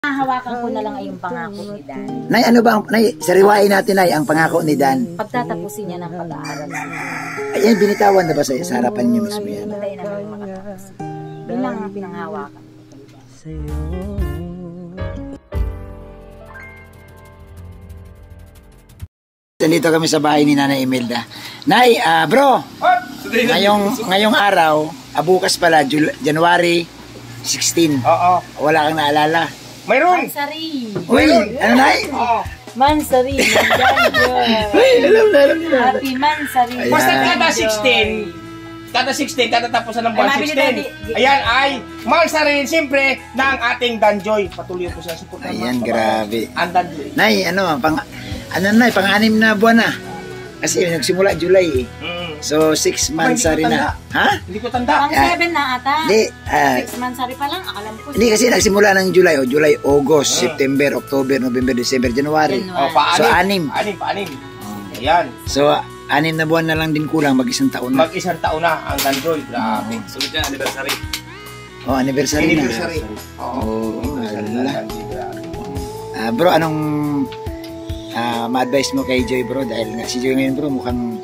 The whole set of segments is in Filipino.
Hawakan ko na lang ay yung pangako ni Dan. Nay, ano ba, Nay, sariwain natin, Nay, ang pangako ni Dan. Pagtatapusin niya ng pag-aaral. Ayan, binitawan na ba sa harapan niyo mismo yan? Hintay naman makatapos. Bilang pinanghawakan. Dito kami sa bahay ni Nanay Imelda. Nay, bro, ngayong araw, bukas pala, January 16. Oo. Wala kang naalala. Mayroon! Mansari! Uy, ano, Nay? Oo. Mansari! Uy, alam na. Happy Mansari! Ayan. Basta kada 16, katatapusan ng buwan 16. Ayan ay Mansa rin, siyempre, ng ating Danjoy. Patuloy po siya support. Ayan, grabe. Ang Danjoy. Nay, Nay, pang-anim na buwan na. Kasi nagsimula July eh. So, 6 months rin na. Ha? Hindi ko tanda. Pang 7 na ata. Hindi. 6 Mansari pa lang. Alam ko. Hindi kasi nagsimula ng July. July, August, September, October, November, December, January. Oh, pa-anim. So, 6. Paanim. Ayan. So, 6 na buwan na lang din kulang. Mag-isang taon na. Mag-isang taon na ang Danjoy. Grabe. Sunod yan, anniversary. Oh, anniversary na. Oo. Bro, anong ma-advise mo kay Joy, bro? Dahil nga si Joy ngayon, bro, mukhang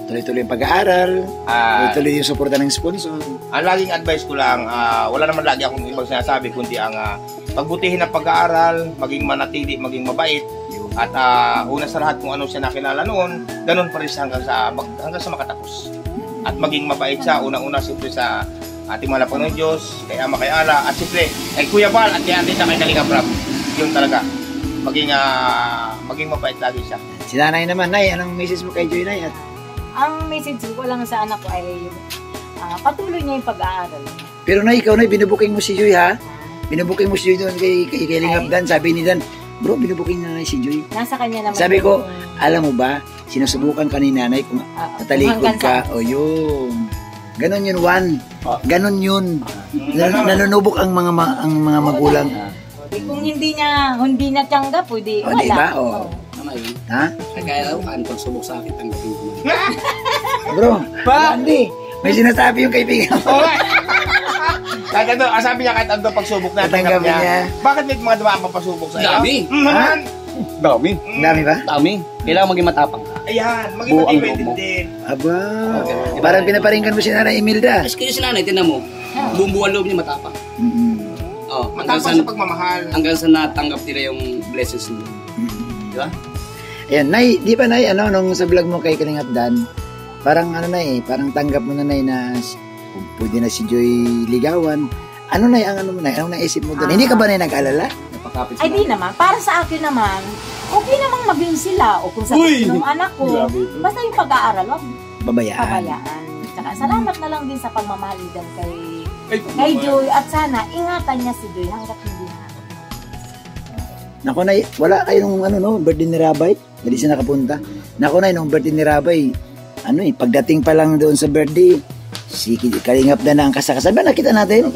tuloy-tuloy yung pag-aaral, tuloy-tuloy yung suporta ng sponsor. Ang laging advice ko lang, wala naman lagi akong ibang sinasabi, kundi ang pagbutihin ng pag-aaral, maging manatili, maging mabait, at una sa lahat kung ano siya nakilala noon, ganun pa rin siya hanggang sa makatapos. At maging mabait siya, unang-una siyempre sa ating mga Panginoon Diyos, kay Ama, kay Ala, at siyempre kay Kuya Bal, at kay Ate sa kay Kalinga Prab. Yun talaga. Maging mabait lagi siya. Si Nanay naman, Nay, anong message mo kay Joy, Nay? Ang message ko lang sa anak ko ay patuloy niya yung pag-aaral. Pero Nay, ikaw, Nay, binubuking mo si Joy, ha? Binubuking mo si Joy doon kay Lingap Dan. Sabi ni Dan, bro, binubuking na Nay si Joy. Nasa kanya naman. Sabi ko, alam mo ba, sinusubukan ka ni Nanay kung natalikod ka. O yun. Ganon yun, Juan. Ganon yun. Nanunubok ang mga magulang. Kung hindi niya tanggap, pwede wala. Diba? O. Tama yun. Ha? Kaya ang pagsubok sa akin, tanggapin ko man. Bro, hindi. May sinasabi yung kaibigan mo. Kahit ano, sabi niya kahit ano pagsubok na tanggap niya. Bakit may mga dumaan papasubok sa iyo? Dami. Dami. Dami ba? Dami. Kailangan maging matapang ka. Ayan, maging matibay din. Aba, parang pinaparinggan mo si Nanay Imelda. Kasi kayo si nanay, tinan mo. Buong buwan loob niya matapang. Oh, Matapang sa pagmamahal. Hanggang sa natanggap nila yung blessings mo. Di ba? Ayan, Nay, di ba Nay, nung sa vlog mo kay Kalingap Dan, parang parang tanggap mo na Nay na pwede na si Joy ligawan. Ano Nay, anong naisip mo doon? Hindi ka ba Nay nag-alala? Napakapit Ay di naman, para sa akin naman, okay namang maging sila o kung sa ng anak ko. Basta yung pag-aaral, wag pabayaan. Tsaka salamat na lang din sa pagmamahal din kay Joy at sana ingatan niya si Joy hanggat hindi na. Naku Nay, wala kayong birthday ni Rabay? Hindi siya nakapunta. Naku Nay, nung birthday ni Rabay, pagdating pa lang doon sa birthday, si Kalingap Dan ang kasakasabi. Ba nakita natin?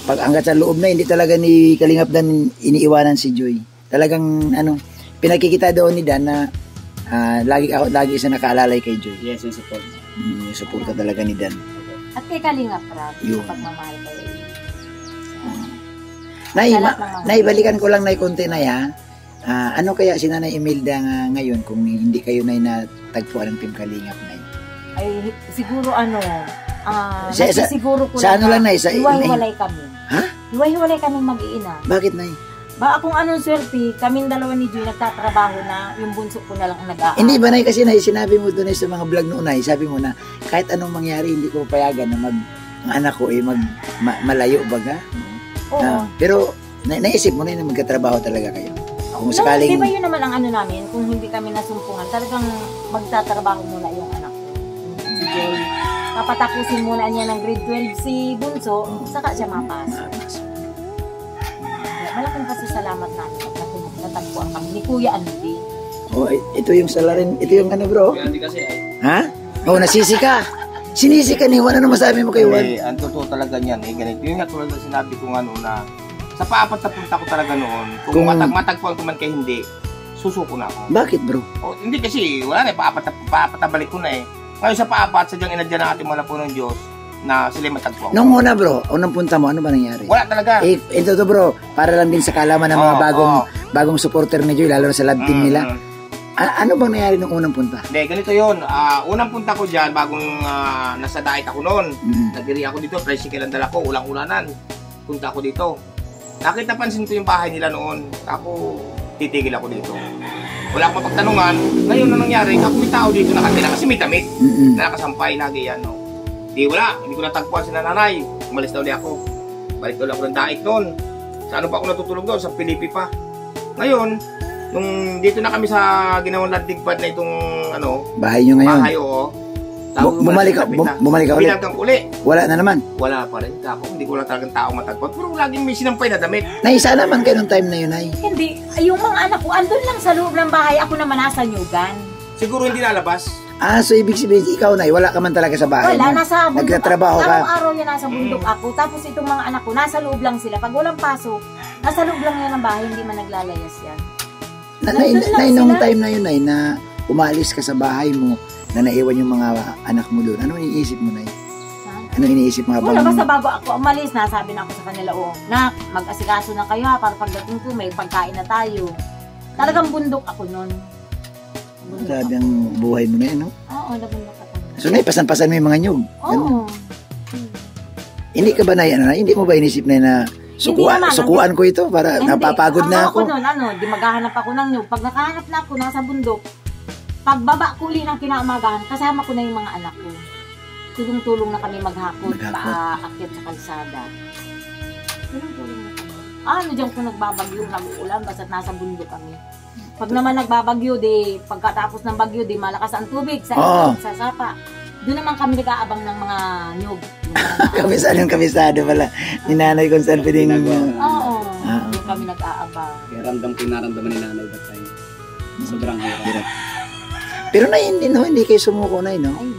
Pag hanggat sa loob na, hindi talaga ni Kalingap Dan iniiwanan si Joy. Talagang pinakikita doon ni Dan na lagi siya nakaalalay kay Joy. Yes, yung support. Yung suporta talaga ni Dan. At kay Kalinga Prab, yung pagmamahal kayo. Nay, balikan ko lang Nay konti Nay ha. Ano kaya si Nanay Imelda ngayon kung hindi kayo Nay natagpuan ng Team Kalingap Nay? Ay siguro siguro ko sa ano lang Nay, sa hiwa-hiwalay kami. Ha? Hiwa-hiwalay kami mag-iina. Bakit Nay? Ba kung anong swerte, kaming dalawa ni Joy nagtatrabaho na, yung bunso ko na lang ang nag-aaral. Hindi ba Nay, kasi Nay, sinabi mo doon sa mga vlog noon Nay, sabi mo na kahit anong mangyari hindi ko payagan na ang anak ko malayo baga. Oo. Pero naisip mo na yun na magkatrabaho talaga kayo. Kung sakaling... Di ba yun naman ang namin, kung hindi kami nasumpungan, talagang magtatrabaho muna yung anak ko. Si Joy. Papatapusin muna niya ng grade 12 si Bunso, saka siya mapasok. Malaking pasasalamat namin at natagpuan kami ni Kuya Andy. Ito yung salarin, ito yung bro. Kaya hindi kasi Ha? Nasisi ka. Sinisi ka ni Juan. Ano masabi mo kay Juan? Ang totoo talaga niyan, ganito. Yung tulad na sinabi ko na sa paapat na punta ko talaga noon, kung matagpuan ko man kay hindi, susuko na ako. Bakit bro? Hindi kasi, wala na, paapat na balik ko na eh. Ngayon sa paapat, sadyang inadyan ng ating mga Panginoon Diyos, na sila matagpo. Nung una bro, unang punta mo, ano ba nangyari? Wala talaga. Ito to bro, para lang din sa kalaman ng mga bagong supporter ni Joy, lalo na sa lab team nila. Ano bang nangyari nung unang punta? Hindi, ganito yun. Unang punta ko dyan, bagong nasa diet ako noon. Nagdiri ako dito, tricycle ang dala ko, ulang-ulanan. Punta ako dito. Nakita pansin ko yung bahay nila noon. Ako, titigil ako dito. Wala akong mapagtanungan. Ngayon na nangyari, ako may tao dito nakatira kasi may damit. Na nakasampay lagi yan. No? Di wala, hindi ko natagpuan si nanay. Umalis na ulit ako. Balik ulit ako ng daig noon. Sa ano pa ako natutulog doon? Sa Pilipi pa. Ngayon, nung dito na kami sa ginawang landing pad na itong ano, bahay nyo ngayon? Bahay, oo. Bumalik ka ulit? Binagang uli. Wala na naman? Wala pa rin. Ako, hindi ko lang talagang tao matagpuan. Pero laging may sinampay na damit. Naisa naman kayo nung time na yun, Nay? Hindi. Yung mga anak ko, andun lang sa loob ng bahay. Ako naman nasa Nyugan. Siguro hindi nalabas. So ibig sabihin, ikaw, Nay, wala ka man talaga sa bahay? Wala, nasa bundok. Nagtatrabaho ka? Araw-araw yan nasa bundok ako. Tapos itong mga anak ko, nasa loob lang sila. Pag walang pasok, nasa loob lang yan ng bahay. Hindi man naglalayas yan. Nay, nung time na yun, Nay, na umalis ka sa bahay mo, na naiwan yung mga anak mo doon, ano iniisip mo, Nay? Ano iniisip mo habang... Wala, basta bago ako umalis, nasabi na ako sa kanila, nak, mag-asikaso na kayo para pagdating ko, may pagkain na tayo. Talagang bundok ako noon. Grabe ang buhay mo na yun, no? Oo, nabundok ako. So, Nay, pasan-pasan mo yung mga nyug? Oo. Hindi ka ba, Nay, hindi mo ba inisip na sukuan ko ito para napapagod na ako? Ako noon, di maghahanap ako ng nyug. Pag nakahanap na ako, nasa bundok, pagbaba ko uli ng kinaumagahan, kasama ko na yung mga anak ko. Tulong-tulong na kami maghakot, paakyat sa kalsada. Tulong-tulong na kami. Diyan ko nagbabagyo, nag-uulan, basta't nasa bundok kami. Pag naman nagbabagyo, pagkatapos ng bagyo, malakas ang tubig sa sapa. Doon naman kami nag-aabang ng mga nyug. Kabisado pala. Ni nanay kung saan pwedeng... Oo, doon kami nag-aabang. Kaya ramdam ko yung naramdaman ni nanay that time. Sobrang hirap. Pero Nay, hindi kayo sumuko, Nay, no? Ay,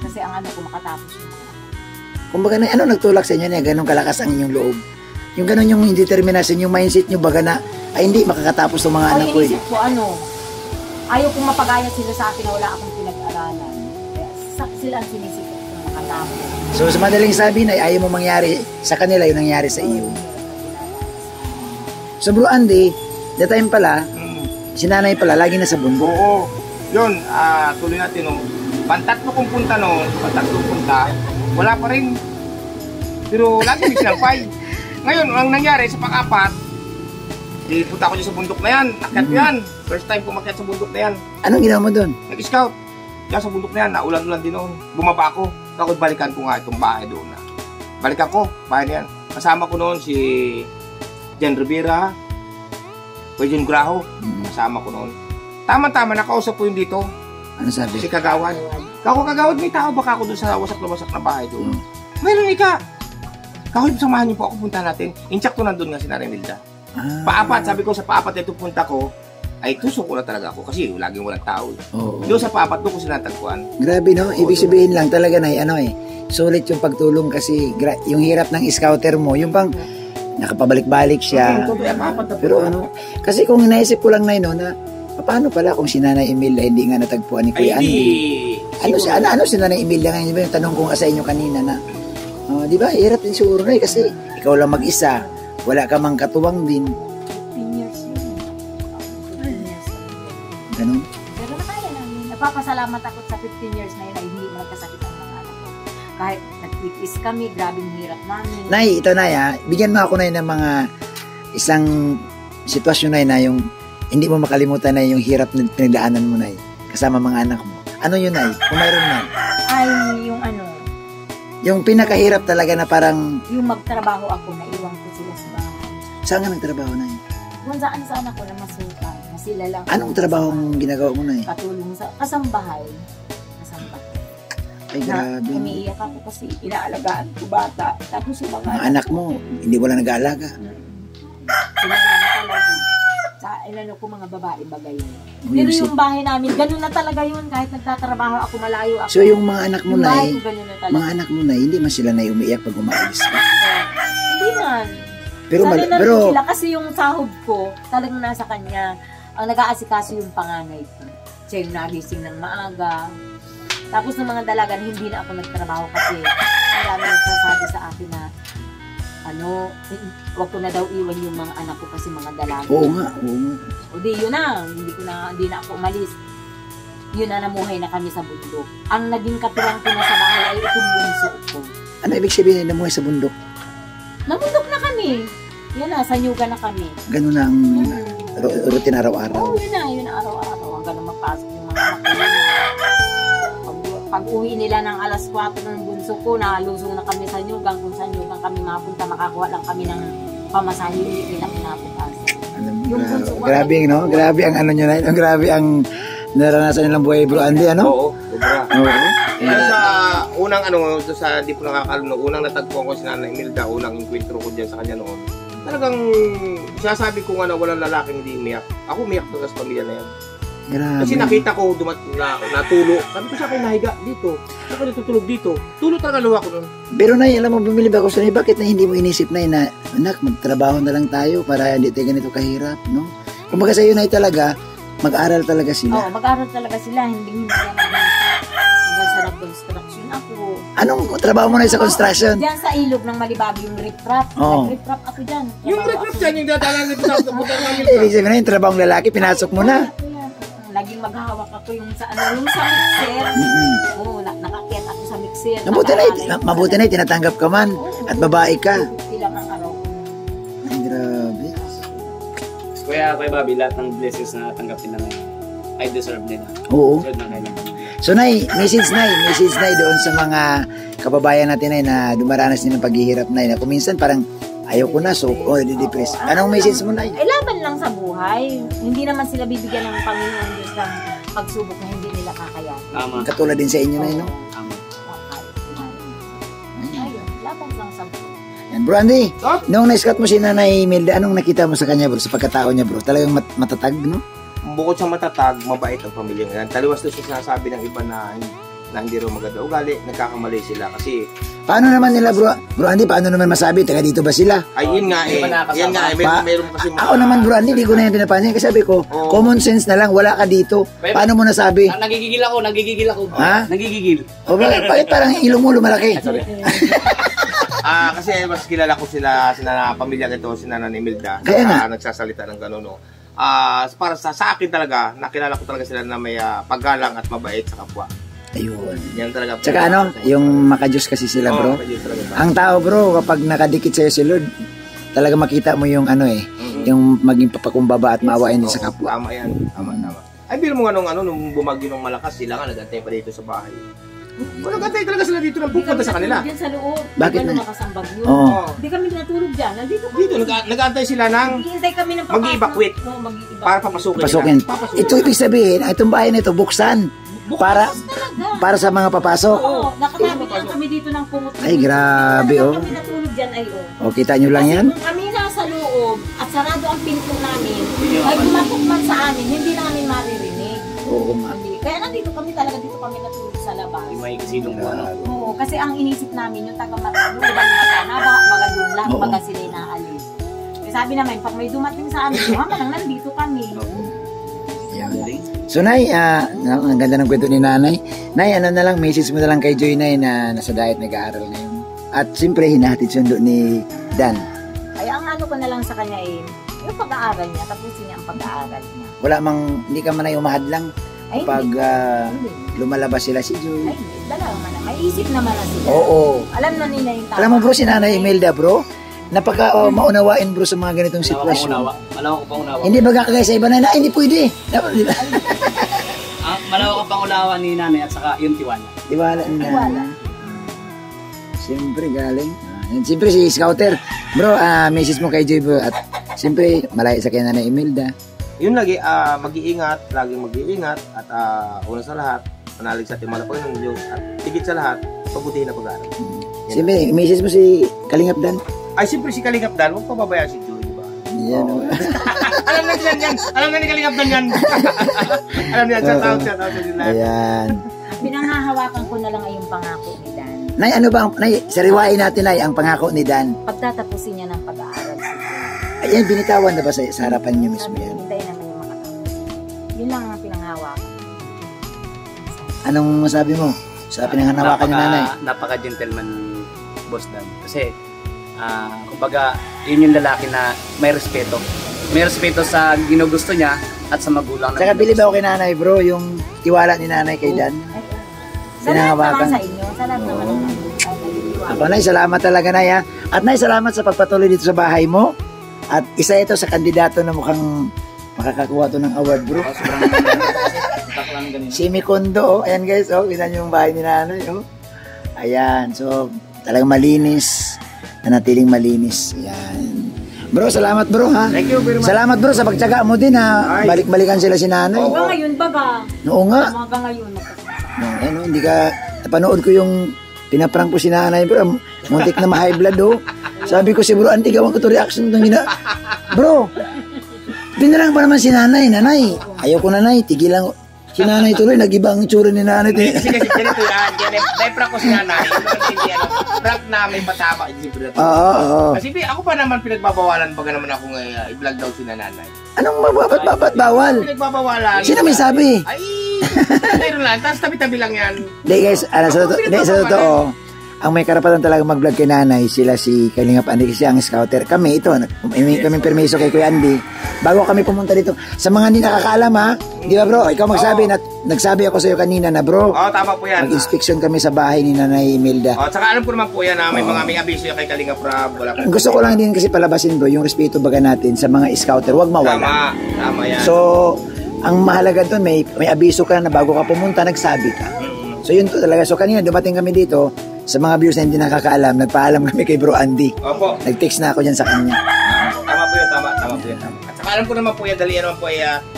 kasi ang ano ko makatapos yung mga. Kumbaga, Nay, ano nagtulak sa inyo na ganun kalakas ang inyong loob? Yung ganun yung determinasyon, yung mindset nyo baga na, ay hindi, makakatapos ng mga anak ko. Inisip ko, ayaw kong mapagaya sila sa akin na wala akong pinag-aralan. Kaya sila ang sinisip ko kung makatapos. So, sa madaling sabi, Nay, ayaw mo mangyari sa kanila yung nangyari sa iyo. So, Bro Andy, that time pala, si nanay pala, lagi na sa bundok. Oo. Yun, tuloy natin, no. Pantatlo kong punta, no. Wala pa rin. Pero lagi may sinampay. Ngayon, ang nangyari sa pang-apat, punta ko dyan sa bundok na yan. Akyat yan. First time ko makyat sa bundok na yan. Anong ginawa mo doon? Nag-scout. Diyan sa bundok na yan, naulan-ulan din noon. Bumaba ako. Ako balikan ko nga itong bahay doon na. Balikan ko, bahay na yan. Kasama ko noon si Jen Rivera, John Graho. Kasama ko noon. Tama-tama, nakausap ko yung dito. Ano sabi? Si Kagawad. Kagawad, may tao baka ako doon sa wasak na bahay doon. Mayroon ika. Kagawad, samahan niyo po ako, punta natin. Inchakto nandun nga si Nanay Milda. Paapat, sabi ko sa paapat na ito punta ko, ay tusok ko na talaga ako kasi laging walang tao. Doon sa paapat doon ko sinatagpuan. Grabe, no? Ibig sabihin lang talaga, Nay, sulit yung pagtulong kasi yung hirap ng scouter mo, yung pang nakapabalik-balik siya. Pero kasi kung naisip ko lang, Nay, no, na paano pala kung si Nanay Emilia hindi nga natagpuan ni Kuya Andy? Ano si Nanay Emilia ngayon? Diba yung tanong ko nga sa inyo kanina na, di ba, hirap din siguro, Nay, kasi ikaw lang mag-isa, wala ka mang katuwang din. 15 years yun. 15 years. Ganun? Pero nakaya namin. Napapasalamat ako sa 15 years na yun ay hindi mo nagkasakit ang mga anak ko. Kahit nagtitis kami, grabing hirap namin. Nay, ito, Nay, bigyan mo ako, Nay, ng mga isang sitwasyon, Nay, na yung hindi mo makalimutan na yung hirap na pinagdaanan mo, Nay, kasama mga anak mo. Ano yun, Nay? Kung mayroon na. Ay, yung pinakahirap talaga na parang... Yung magtrabaho ako, naiwan ko sila sa bahay. Saan ka nagtrabaho, Nay? Kung saan ako na masuka, na sila lang. Anong trabaho ang ginagawa mo, Nay? Katulong sa kasambahay. Ay, grabe. Umiiyak ako kasi inaalagaan ko bata. Tapos yung mga anak mo, hindi wala nag-aalaga. Inano ko mga babae bagay. Pero yung bahay namin, gano'n na talaga yun. Kahit nagtatrabaho ako, malayo ako. So yung mga anak mo, Nay, mga anak mo, Nay, hindi man sila na umiiyak pag umaalis ka? Hindi man. Pero sila kasi yung sahod ko, talagang nasa kanya. Ang nag-aasikaso yung panganay ko. Siya yung nagising ng maaga. Tapos ng mga dalagan, hindi na ako nagtrabaho kasi marami nagsasabi sa akin na wag ko na daw iwan yung mga anak ko kasi mga dalaga. Oo nga. O di, yun na. Hindi na ako umalis. Yun na, namuhay na kami sa bundok. Ang naging katirang ko na sa bahay ay itong bunso ko. Ano ibig sabihin na namuhay sa bundok? Nabundok na kami. Yan na, sa nyuga na kami. Ganun na ang routine araw-araw. Oo, yun na araw-araw. Hanggang mapasok yung mga anak ko. Pag uwi nila ng alas 4 ng bunso ko, nalusong na kami sa nyugang. Kung sa nyugang kami mapunta, makakuha lang kami ng pamasahe, hindi na pinapuntasan. Grabe, no? Grabe ang ano nyo na yun. Grabe ang naranasan nilang buhay, Bro Andy, ano? Oo, sobra. Kaya sa unang di po nakakalam, unang natagpuan ko si Nanay Imelda, unang enkwentro ko dyan sa kanya noon, talagang sasabi ko nga na walang lalaking hindi umiyak. Ako umiyak talaga sa pamilya na yan. Grabe. Kasi nakita ko natulo. Sabi ko sa akin, nahiga dito. Ako natutulog dito. Tulo talaga luwa ko nun. Pero Nay, alam mo, bumili ba ako sa Nay? Bakit na hindi mo inisip, Nay, na anak, magtrabaho na lang tayo para hindi tayo ganito kahirap, no? Kumbaga sa iyo, Nay, talaga, mag-aral talaga sila. Oo, mag-aral talaga sila. Hindi sarap construction ako. Anong trabaho mo na sa construction? Diyan sa ilog ng Malibago yung riprap. Nag-riprap ako dyan. Yung riprap dyan, yung dadalang nito sa putar namin. Ibig sabihin na yung trabahong lalaki, pinasok mo na. Laging maghahawak ako yung sa mixer. Oo, nakakit ako sa mixer. Mabuti na, tinatanggap ka man. At babae ka. Ilang ang araw. Ay, grabe. Kuya Bobby, lahat ng blessings na tanggapin na ngayon, I deserve nila. Oo. Deserve na kailangan. So, Nay, message Nay doon sa mga kababayan natin, Nay, na dumaranas din ng paghihirap, Nay, na kung minsan parang ayaw ko na, so, di-depress. Anong message mo, Nay? Ay, laban lang sa buhay. Hindi naman sila bibigyan ng Panginoon Diyos ng pagsubok na hindi nila kakayanin. Tama. Katulad din sa inyo, Nay, no? Tama. Ayun, laban lang sa buhay. Yan, Bro Andy, noong na-scout mo si Nanay Imelda, anong nakita mo sa kanya, bro? Sa pagkatao niya, bro? Talagang matatag, no? Bukod sa matatag, mabait ang pamilya ngayon. Taliwas doon siya sinasabi ng iba na hindi raw maganda ugali, nagkakamali sila kasi... Paano naman nila, Bro Andy, paano naman masabi? Taga dito ba sila? Ay, yun nga meron kasi... Ako naman, Bro Andy, hindi ko na yan pinapansin. Kasi sabi ko, common sense na lang, wala ka dito. Paano mo nasabi? Nagigigil ako. Ha? Nagigigil. O bakit parang ilong mo lumalaki? Sorry. Kasi mas kilala ko sila pamilya ito, si Nanay Imelda. Kaya nga. Nagsasalita ng gano'n, no? Para sa akin talaga, nakilala ko talaga sila na may paggalang at mabait sa kapwa. Ayun. Yan talaga. Tsaka yung makajus kasi sila, bro. Ang tao, bro, kapag nakadikit sa'yo si Lord, talaga makita mo yung yung maging papakumbaba at maawain din sa kapwa. Tama yan. Tama. Ay, biro mo nga nung bumagyo ng malakas, sila nga nagantay pa dito sa bahay. Kung nagantay talaga sila dito nang pupunta sa kanila. Diyan sa loob. Bakit na? na? Oo. Hindi kami natulog dyan. Nandito kami. Dito, nag-aantay sila ng Hihintay kami ng papasok. mag-evacuate. Para papasukin. Ito ibig sabihin, itong bahay na ito, buksan. Para sa mga papasok. Oo, nakakabit lang kami dito ng pumot. Ay, grabe, oh. Kami natulog dyan, O, kita nyo lang yan? Kung kami nasa loob at sarado ang pinto namin, ay kumatok man sa amin, hindi namin maririnig. Oo, ma. Kaya nandito kami talaga, dito kami natulog sa labas. May kasilong po, ano? Oo, kasi ang inisip namin, yung taga-matulog, baga doon lang, baga sila inaalis. Kaya sabi namin, pag may dumating sa amin, manang nandito kami. So, Nay, ang ganda ng kwento ni Nanay. Nay, ano na lang, message mo na lang kay Joy, Nay, na nasa diet nag-aaral ngayon. At siyempre, hinahatid sundo ni Dan. Kaya ang ano ko na lang sa kanya yung pag-aaral niya, tapusin niya ang pag-aaral niya. Wala mang, hindi ka man ay umahad lang pag lumalabas sila si Joy. Ay, dala naman na. May isip naman na sila. Oo. Alam na nila yung tama. Alam mo, bro, si Nanay Imelda, bro, napaka maunawain, bro, sa mga ganitong sitwasyon. Malawak ko pang unawa. Hindi ba kagaya sa iba na hindi pwede. Malawak ang pangunawa ni Nanay at saka yung tiwala. Tiwala ni Nanay. Siyempre, galing. Siyempre, si Scouter. Bro, message mo kay Joy, bro. At siyempre, malayo sa kay Nanay Imelda. Yun lagi, mag-iingat, laging mag-iingat. At una sa lahat, manalig sa ating mga Panginoon ng Diyos. At higit sa lahat, pagputihin na pag-aaral. Siyempre, message mo si Kalingap Dan. Ay, siyempre si Kalingap Dan, huwag pababayaan si Joy, diba? Yan. Alam na yan yan. Alam na ni Kalingap Dan yan. Alam niya, shout out sa nila. Ayan. Pinanghahawakan ko na lang ay yung pangako ni Dan. Nay, ano ba, Nay, sariwain natin, Nay, ang pangako ni Dan. Pagtatapusin niya ng pag-aaral siya. Ayan, binitawan na ba sa harapan niyo mismo yan? Hintay naman yung makatapos. Yun lang ang pinanghawakan. Anong masabi mo sa pinanganawakan ni nanay? Napaka-gentleman Boss Dan. Kasi, kumbaga, yun yung lalaki na may respeto. May respeto sa ginugusto niya at sa magulang. Saka bilib ako kay nanay bro, yung tiwala ni nanay kay Dan. Salamat naman sa inyo. Salamat naman. Ako, Nay, salamat talaga, Nay, ha? At Nay, salamat sa pagpatuloy dito sa bahay mo. At isa ito sa kandidato na mukhang makakakuha to ng award, bro. Si Mikondo, oh. Ayan guys, oh. Kita nyo yung bahay ni nanay, oh. Ayan, so talagang malinis. Nanatiling malinis. Ayan. Bro, salamat bro, ha? Thank you very much. Salamat bro sa pagtyaga mo din, ha? Balik-balikan sila si nanay. Hanggang ngayon baga. Oo nga. Hanggang ngayon. Ano, hindi ka, napanood ko yung pinaprank ko si nanay, bro. Muntik na ma-high blood, oh. Sabi ko si bro, anti gawan ko to reaction itong Bro, pinalang pa naman si nanay. Nanay, ayaw ko nanay, tigilan ko. Si nanay tuloy, nag-ibang tsura ni nanay. Kasi ganito yan, prank ko si nanay. Prank na may patama. Oo. Kasi ako pa naman pinagbabawalan baga naman ako i-vlog daw si nanay. Anong babat bawal? Pinagbabawalan. Sino may sabi? Ay, mayroon lang. Tapos tabi-tabi lang yan. Hindi guys, sa totoo, ang may karapatan talaga mag-vlog kay nanay, sila si Kalingap Andy kasi ang scouter. Kami, ito, may kaming permiso kay Kuya Andy. Bago kami pumunta dito, sa mga hindi nakakaalam ha, di ba bro, ikaw magsabi, nagsabi ako sa iyo kanina na bro, tama po yan. mag-inspection kami sa bahay ni Nanay Imelda. Tsaka alam ko naman po yan na may mga abiso yan kay Kalingap Rob. Gusto ko lang din kasi palabasin bro, yung respeto baga natin sa mga scouter, wag mawala. Tama yan. So, ang mahalaga doon, may abiso ka na bago ka pumunta, nagsabi ka. So yun to talaga. So kanina dumating kami dito, sa mga viewers na hindi nakakaalam, nagpaalam kami kay Bro Andy. Opo. Nag-text na ako dyan sa kanya. Tama po yun, tama po yun. At saka alam ko naman po yan, dali naman po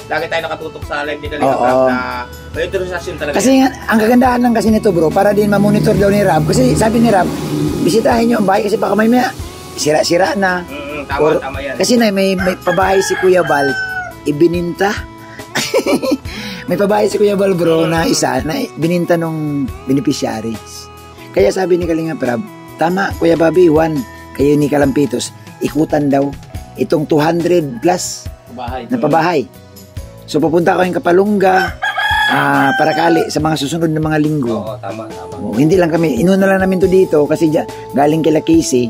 lagi tayo nakatutok sa live ni Kalingap Rob na may autorisasyon talaga. Kasi ang kagandahan lang kasi nito bro, para din ma-monitor daw ni Rob. Kasi sabi ni Rob, bisitahin nyo ang bahay kasi baka may sira-sira na. Tama yan. Kasi may pabahay si Kuya Val, ibininta. May pabahay si Kuya Val bro na isa, na bininta nung beneficiaries. Kaya sabi ni Kalingap Rob, tama Kuya Bobby, kayo ni Kalampitos, ikutan daw itong 200 plus na pabahay. So pupunta ko yung Kapalungga, Parakali sa mga susunod na mga linggo. Oo, tama. Hindi lang kami, inuna lang namin to dito kasi galing kila Casey.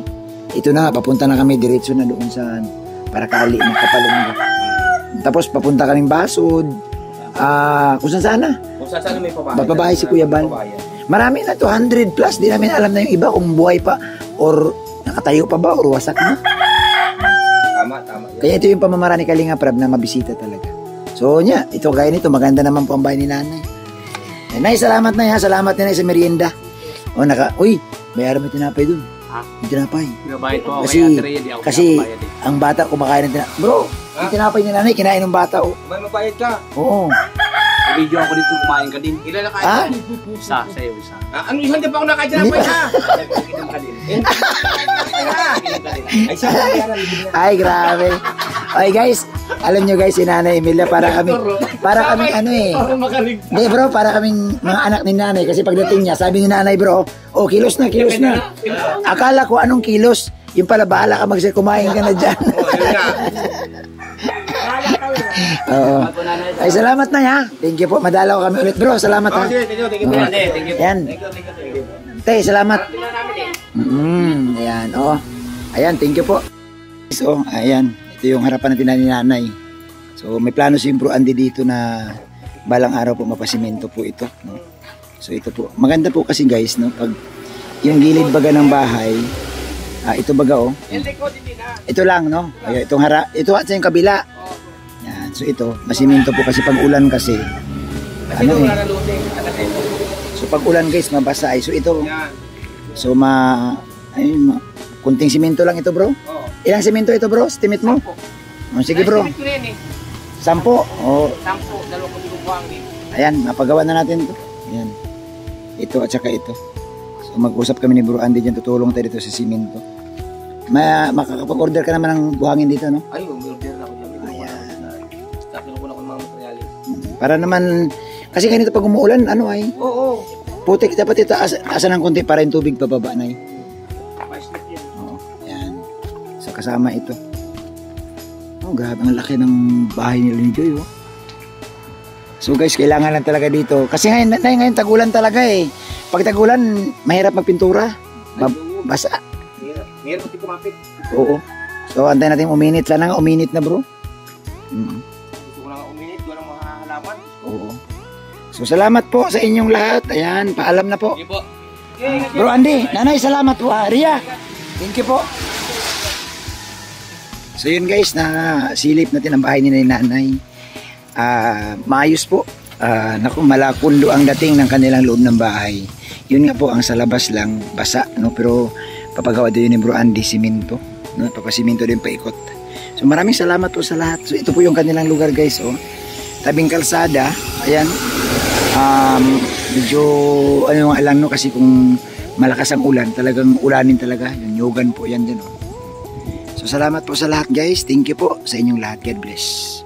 Ito na nga, papunta na kami diretso na doon sa Parakali ng Kapalungga. Tapos papunta kaming Basod, kung saan sana. Kung saan may pabahay. Papabahay si Kuya Bal. Marami na, 200 plus. Di namin alam na yung iba kung buhay pa or nakatayo pa ba or wasak na. Tama. Kaya ito yung pamamaraan ni Kalingap Rob na mabisita talaga. So ito gaya nito, maganda naman po ang bahay ni nanay. Nay, salamat na ha. Salamat na sa merienda. Bayaran mo tinapay dun. Yung tinapay. Kasi ang bata kumakain ng tinapay. Bro, yung tinapay ni nanay, kinain ng bata. May mabayad ka. Oo. Video ako dito, kumain ka din. Ilan na kain? Isa, sa'yo isa. Ano isang di pa ako nakain tinapay ha? Inom ka din. Ay, grabe. Okay guys, alam nyo guys, si Nanay Emilia, para kaming Hindi bro, para kaming mga anak ni nanay. Kasi pagdating niya, sabi ni nanay bro, kilos na. Akala ko anong kilos? Yung pala, bahala ka kumain ka na dyan. Oo. Ay, salamat na ha. Thank you po. Madalaw kami ulit bro. Salamat ha. Thank you. Ayan. Tay, salamat. Ayan. Ayan, thank you po. So, ayan. Ito yung harapan natin ni nanay. So, may plano si Bro Andy dito na balang araw po mapasimento po ito. No? So, ito po. Maganda po kasi guys, no? Pag yung gilid baga ng bahay, ito baga ito lang, no? Ay, ito at sa yung kabila. Yan. So, ito, masimento po kasi pag ulan kasi. So, pag ulan guys, mabasa ay. So, ito. So, kunting simento lang ito bro. Ilang simento ito bro? Estimate mo? Sige bro. 10. 10, 2 buwang din. Ayan, mapagawa na natin ito. Ayan. Ito at saka ito. So mag-usap kami ni Bro Andy dyan, tutulong tayo dito sa simento. Makakapag-order ka naman ng buhangin dito, no? Ay, order na ako dyan. Ayan. Tapos ko na ng mga materialis. Para naman, kasi ganito pag umuulan, Oo. putik, dapat ito asan ng konti para yung tubig pababa na Ayan. So kasama ito. Grabe ang laki ng bahay nila ni Joy, So guys, kailangan lang talaga dito. Kasi ngayon tagulan talaga eh. Pag tagulan, mahirap magpintura. Basa. Mahirap pati kumapit. Oo. So antayin natin uminit. Sana nga uminit na bro. Gusto ko lang uminit, walang mga halaman. Oo. So salamat po sa inyong lahat. Ayan, paalam na po. Sige po. Bro Andy, nanay, salamat po. Ria, thank you po. So yun guys, silip natin ang bahay ni nanay. Maayos po. Naku, malakundo ang dating ng kanilang loob ng bahay. Yun nga po, ang sa labas lang, basa. No? Pero papagawa din ni Bro Andy, simento. No? Papasiminto din paikot. So maraming salamat po sa lahat. So ito po yung kanilang lugar guys. Oh. Tabing kalsada. Ayan. Medyo ano lang no, kasi kung malakas ang ulan, talagang ulanin talaga. Yung yogan po yan dyan. Oh. So salamat po sa lahat guys. Thank you po sa inyong lahat. God bless.